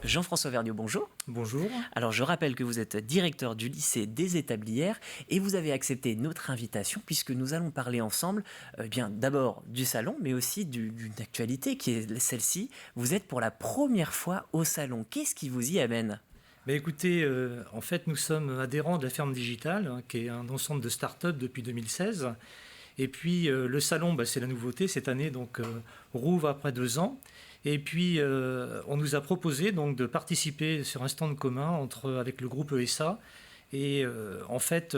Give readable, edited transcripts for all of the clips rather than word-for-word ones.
Jean-François Vergniaud, bonjour. Bonjour. Alors je rappelle que vous êtes directeur du lycée des Établières et vous avez accepté notre invitation puisque nous allons parler ensemble d'abord du salon mais aussi d'une actualité qui est celle-ci. Vous êtes pour la première fois au salon. Qu'est-ce qui vous y amène ? Écoutez, en fait nous sommes adhérents de la Ferme Digitale, qui est un ensemble de start-up depuis 2016. Et puis le salon, c'est la nouveauté cette année, donc rouvre après 2 ans. Et puis, on nous a proposé donc, de participer sur un stand commun avec le groupe ESA. Et en fait,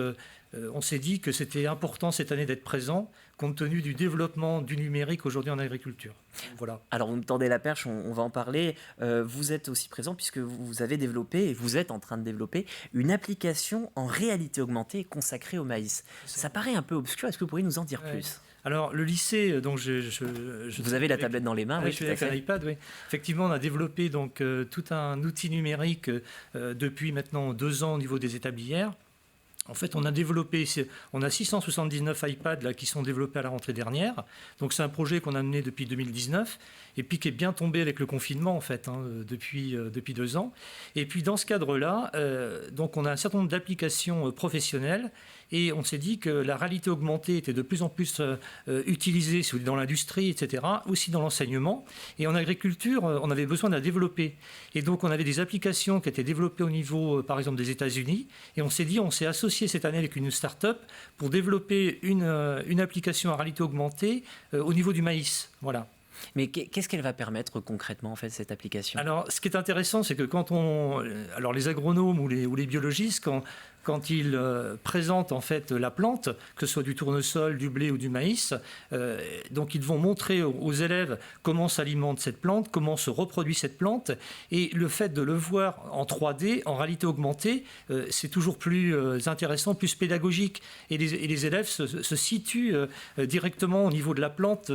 on s'est dit que c'était important cette année d'être présent, compte tenu du développement du numérique aujourd'hui en agriculture. Voilà. Alors, vous me tendez la perche, on va en parler. Vous êtes aussi présent puisque vous avez développé, et vous êtes en train de développer, une application en réalité augmentée consacrée au maïs. Ça paraît un peu obscur, est-ce que vous pourriez nous en dire plus ? Alors, le lycée, donc vous avez la tablette dans les mains, oui, je suis avec un iPad, oui. Effectivement, on a développé donc, tout un outil numérique depuis maintenant 2 ans au niveau des établières. En fait, on a 679 iPads là, qui sont développés à la rentrée dernière. Donc, c'est un projet qu'on a mené depuis 2019 et puis qui est bien tombé avec le confinement, en fait, depuis 2 ans. Et puis, dans ce cadre-là, donc on a un certain nombre d'applications professionnelles et on s'est dit que la réalité augmentée était de plus en plus utilisée dans l'industrie, etc., aussi dans l'enseignement. Et en agriculture, on avait besoin de la développer. Et donc, on avait des applications qui étaient développées au niveau, par exemple, des États-Unis. Et on s'est associé cette année avec une start-up pour développer une application à réalité augmentée au niveau du maïs. Voilà. Mais qu'est-ce qu'elle va permettre concrètement, en fait, cette application ? Alors, ce qui est intéressant, c'est que alors les agronomes ou les biologistes, quand ils présentent en fait la plante, que ce soit du tournesol, du blé ou du maïs, donc ils vont montrer aux élèves comment s'alimente cette plante, comment se reproduit cette plante, et le fait de le voir en 3D, en réalité augmentée, c'est toujours plus intéressant, plus pédagogique, et les élèves se situent directement au niveau de la plante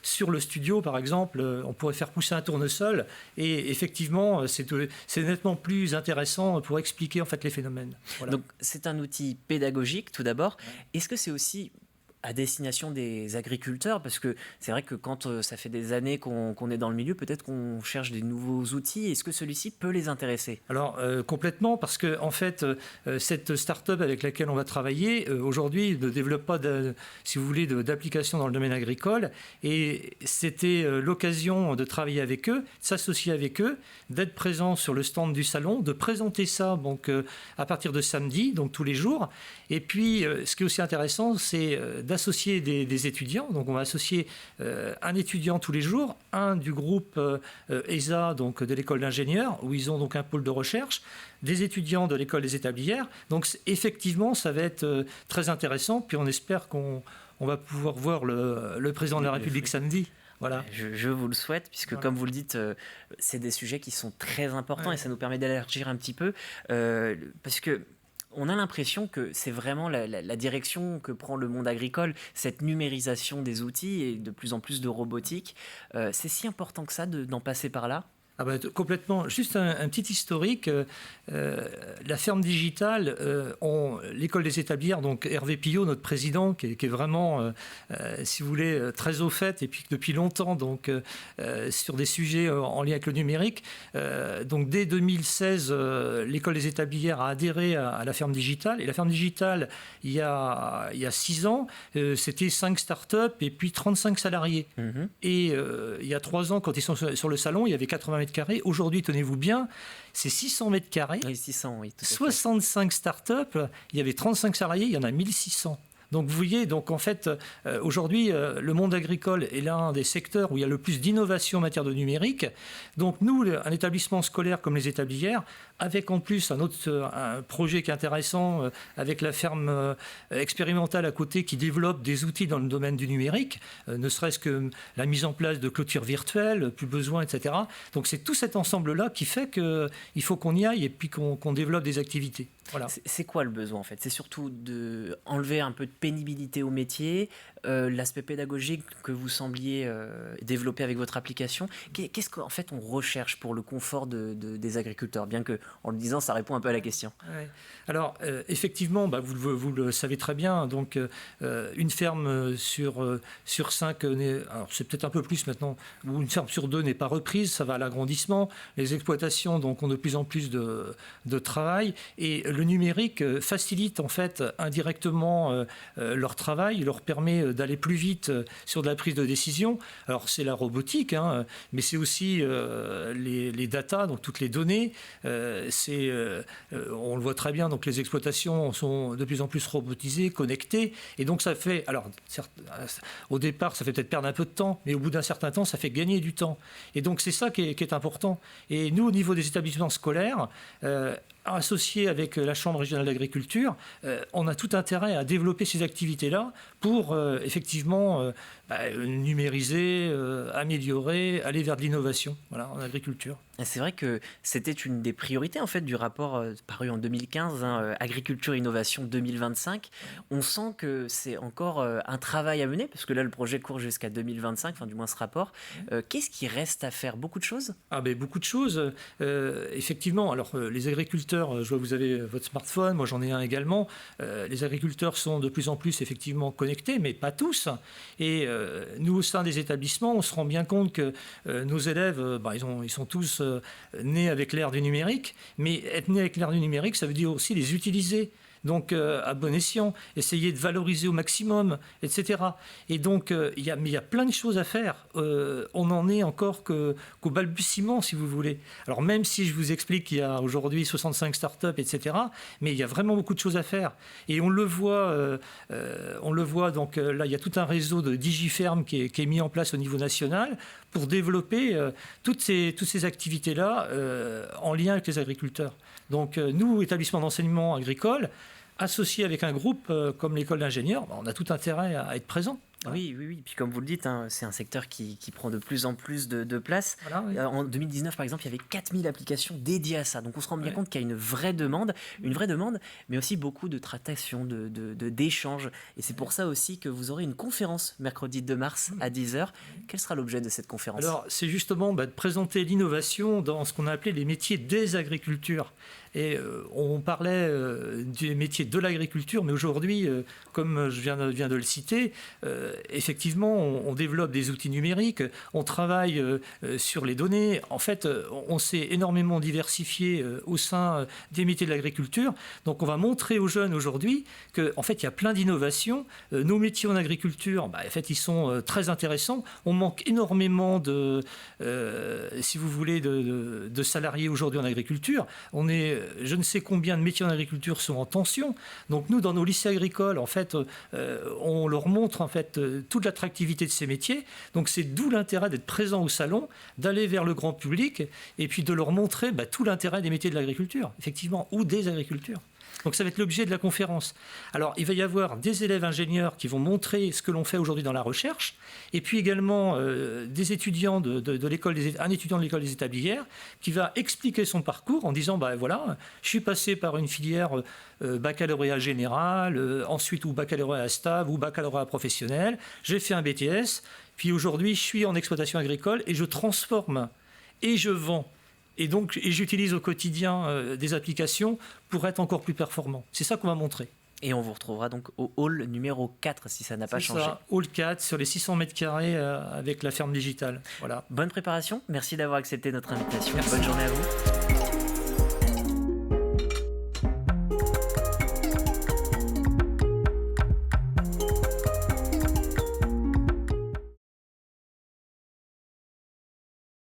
sur le studio, par exemple, on pourrait faire pousser un tournesol, et effectivement, c'est nettement plus intéressant pour expliquer en fait les phénomènes. Voilà. Donc c'est un outil pédagogique tout d'abord. Est-ce que c'est aussi à destination des agriculteurs ? Parce que c'est vrai que quand ça fait des années qu'on est dans le milieu, peut-être qu'on cherche des nouveaux outils. Est-ce que celui-ci peut les intéresser ? Alors complètement, parce que en fait, cette start-up avec laquelle on va travailler aujourd'hui ne développe pas, si vous voulez, d'applications dans le domaine agricole. Et c'était l'occasion de travailler avec eux, de s'associer avec eux, d'être présent sur le stand du salon, de présenter ça donc à partir de samedi, donc tous les jours. Et puis, ce qui est aussi intéressant, c'est d'associer des étudiants. Donc, on va associer un étudiant tous les jours, un du groupe ESA, donc de l'école d'ingénieurs, où ils ont donc un pôle de recherche, des étudiants de l'école des Établières. Donc, effectivement, ça va être très intéressant. Puis, on espère qu'on va pouvoir voir le président de la République samedi. Voilà. Je vous le souhaite, puisque voilà, comme vous le dites, c'est des sujets qui sont très importants, et ça nous permet d'élargir un petit peu, parce que on a l'impression que c'est vraiment la direction que prend le monde agricole, cette numérisation des outils et de plus en plus de robotique. C'est si important que ça d'en passer par là ? Complètement. Juste un petit historique. La Ferme Digitale, l'école des Établières, donc Hervé Pillot, notre président, qui est vraiment, si vous voulez, très au fait, et puis depuis longtemps, donc sur des sujets en lien avec le numérique. Donc dès 2016, l'école des Établières a adhéré à la Ferme Digitale. Et la Ferme Digitale, il y a 6 ans, c'était 5 startups et puis 35 salariés. Mmh. Et il y a 3 ans, quand ils sont sur le salon, il y avait 80 mètres carrés. Aujourd'hui, tenez-vous bien, c'est 600 mètres carrés. Oui, 600, oui. 65 startups, il y avait 35 salariés, il y en a 1600. Donc vous voyez, donc en fait, aujourd'hui, le monde agricole est l'un des secteurs où il y a le plus d'innovation en matière de numérique. Donc nous, un établissement scolaire comme les Établières, avec en plus un projet qui est intéressant, avec la ferme expérimentale à côté qui développe des outils dans le domaine du numérique, ne serait-ce que la mise en place de clôtures virtuelles, plus besoin, etc. Donc c'est tout cet ensemble-là qui fait qu'il faut qu'on y aille et puis qu'on développe des activités. Voilà. C'est quoi le besoin en fait ? C'est surtout d'enlever un peu de pénibilité au métier, l'aspect pédagogique que vous sembliez développer avec votre application, qu'est-ce qu'en fait on recherche pour le confort des agriculteurs, bien que en le disant ça répond un peu à la question. Ouais. Alors effectivement, vous le savez très bien, donc une ferme sur 5, alors c'est peut-être un peu plus maintenant, ou une ferme sur 2 n'est pas reprise, ça va à l'agrandissement, les exploitations donc ont de plus en plus de travail, et le numérique facilite en fait indirectement leur travail, leur permet d'aller plus vite sur de la prise de décision. Alors c'est la robotique, hein, mais c'est aussi les data, donc toutes les données. On le voit très bien, donc les exploitations sont de plus en plus robotisées, connectées, et donc ça fait, alors au départ ça fait peut-être perdre un peu de temps, mais au bout d'un certain temps ça fait gagner du temps. Et donc c'est ça qui est important. Et nous, au niveau des établissements scolaires, associé avec la Chambre régionale d'agriculture, on a tout intérêt à développer ces activités-là pour effectivement numériser, améliorer, aller vers de l'innovation en agriculture. C'est vrai que c'était une des priorités en fait du rapport paru en 2015, Agriculture Innovation 2025. On sent que c'est encore un travail à mener, parce que là le projet court jusqu'à 2025, enfin du moins ce rapport. Qu'est-ce qui reste à faire? Beaucoup de choses? Beaucoup de choses. Effectivement, alors les agriculteurs, je vois que vous avez votre smartphone, moi j'en ai un également. Les agriculteurs sont de plus en plus effectivement connectés, mais pas tous. Et nous, au sein des établissements, on se rend bien compte que nos élèves, ils sont tous nés avec l'ère du numérique, mais être né avec l'ère du numérique, ça veut dire aussi les utiliser. Donc, à bon escient, essayer de valoriser au maximum, etc. Et donc, il y a plein de choses à faire. On n'en est encore qu'au balbutiement, si vous voulez. Alors, même si je vous explique qu'il y a aujourd'hui 65 startups, etc., mais il y a vraiment beaucoup de choses à faire. Et on le voit, donc là, il y a tout un réseau de DigiFerm qui est mis en place au niveau national pour développer toutes ces activités-là en lien avec les agriculteurs. Donc, nous, établissement d'enseignement agricole, associé avec un groupe comme l'école d'ingénieurs, on a tout intérêt à être présent. Voilà. Oui. Puis comme vous le dites, c'est un secteur qui prend de plus en plus de place. Voilà, oui. En 2019, par exemple, il y avait 4000 applications dédiées à ça. Donc on se rend bien compte qu'il y a une vraie demande, mais aussi beaucoup de tractations, d'échanges. Et c'est pour ça aussi que vous aurez une conférence mercredi 2 mars à 10h. Quel sera l'objet de cette conférence? Alors, c'est justement de présenter l'innovation dans ce qu'on a appelé les métiers des agricultures. Et on parlait des métiers de l'agriculture, mais aujourd'hui, comme je viens de le citer, effectivement, on développe des outils numériques, on travaille sur les données. En fait, on s'est énormément diversifié au sein des métiers de l'agriculture. Donc, on va montrer aux jeunes aujourd'hui qu'en fait, il y a plein d'innovations. Nos métiers en agriculture, en fait, ils sont très intéressants. On manque énormément si vous voulez, de salariés aujourd'hui en agriculture. On est je ne sais combien de métiers en agriculture sont en tension. Donc nous, dans nos lycées agricoles, en fait, on leur montre en fait toute l'attractivité de ces métiers. Donc c'est d'où l'intérêt d'être présent au salon, d'aller vers le grand public et puis de leur montrer tout l'intérêt des métiers de l'agriculture, effectivement, ou des agricultures. Donc ça va être l'objet de la conférence. Alors il va y avoir des élèves ingénieurs qui vont montrer ce que l'on fait aujourd'hui dans la recherche, et puis également des étudiants un étudiant de l'école des établières qui va expliquer son parcours en disant voilà, je suis passé par une filière baccalauréat général, ensuite ou baccalauréat STAV ou baccalauréat professionnel, j'ai fait un BTS, puis aujourd'hui je suis en exploitation agricole et je transforme et je vends. Et j'utilise au quotidien des applications pour être encore plus performant. C'est ça qu'on va montrer. Et on vous retrouvera donc au hall numéro 4 si ça n'a pas changé. C'est ça, hall 4 sur les 600 mètres carrés avec la ferme digitale. Voilà. Bonne préparation. Merci d'avoir accepté notre invitation. Merci. Bonne journée à vous.